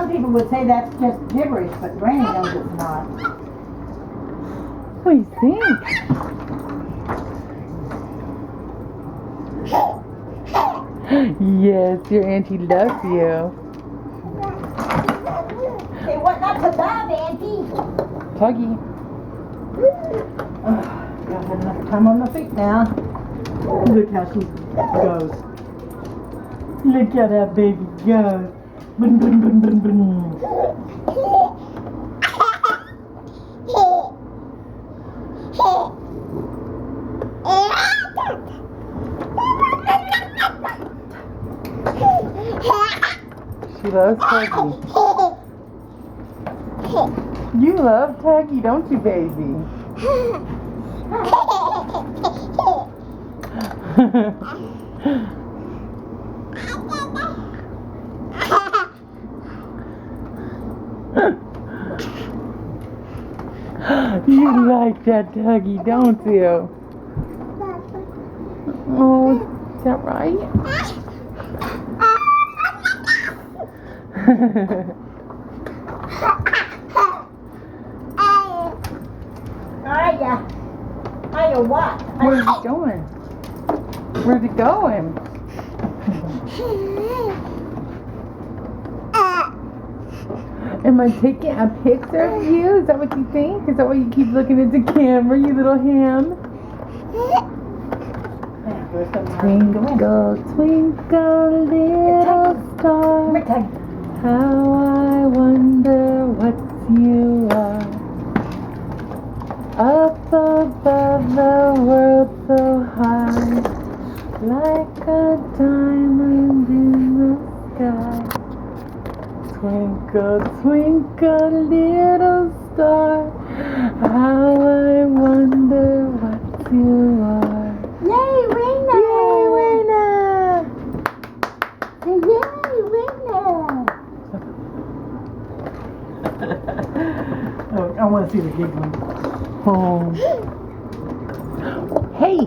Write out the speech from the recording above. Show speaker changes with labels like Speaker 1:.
Speaker 1: some people would say that's just gibberish, but Granny knows it's not.
Speaker 2: What do you think? Yes, your auntie loves you.
Speaker 1: Say what not to love, Auntie?
Speaker 2: Tuggy.
Speaker 1: Got enough time on my feet now. Look how she goes. Look how that baby goes. Boom, boom, boom, boom, boom.
Speaker 2: She loves Tuggy. You love Tuggy, don't you, baby? You like that Tuggy, don't you? Oh, is that right?
Speaker 1: Hiya, what?
Speaker 2: Where's it going? Where's it going? Am I taking a picture of you? Is that what you think? Is that why you keep looking at the camera, you little ham? Twinkle, twinkle, little star, how I wonder what you are. Up above the world so high, like a diamond in the sky. Twinkle, twinkle, little star, how I wonder what you are.
Speaker 1: Yay, Raenna!
Speaker 2: Yay, Raenna!
Speaker 1: Yay, Raenna! Oh, I want to see the giggling.
Speaker 2: Oh. Hey!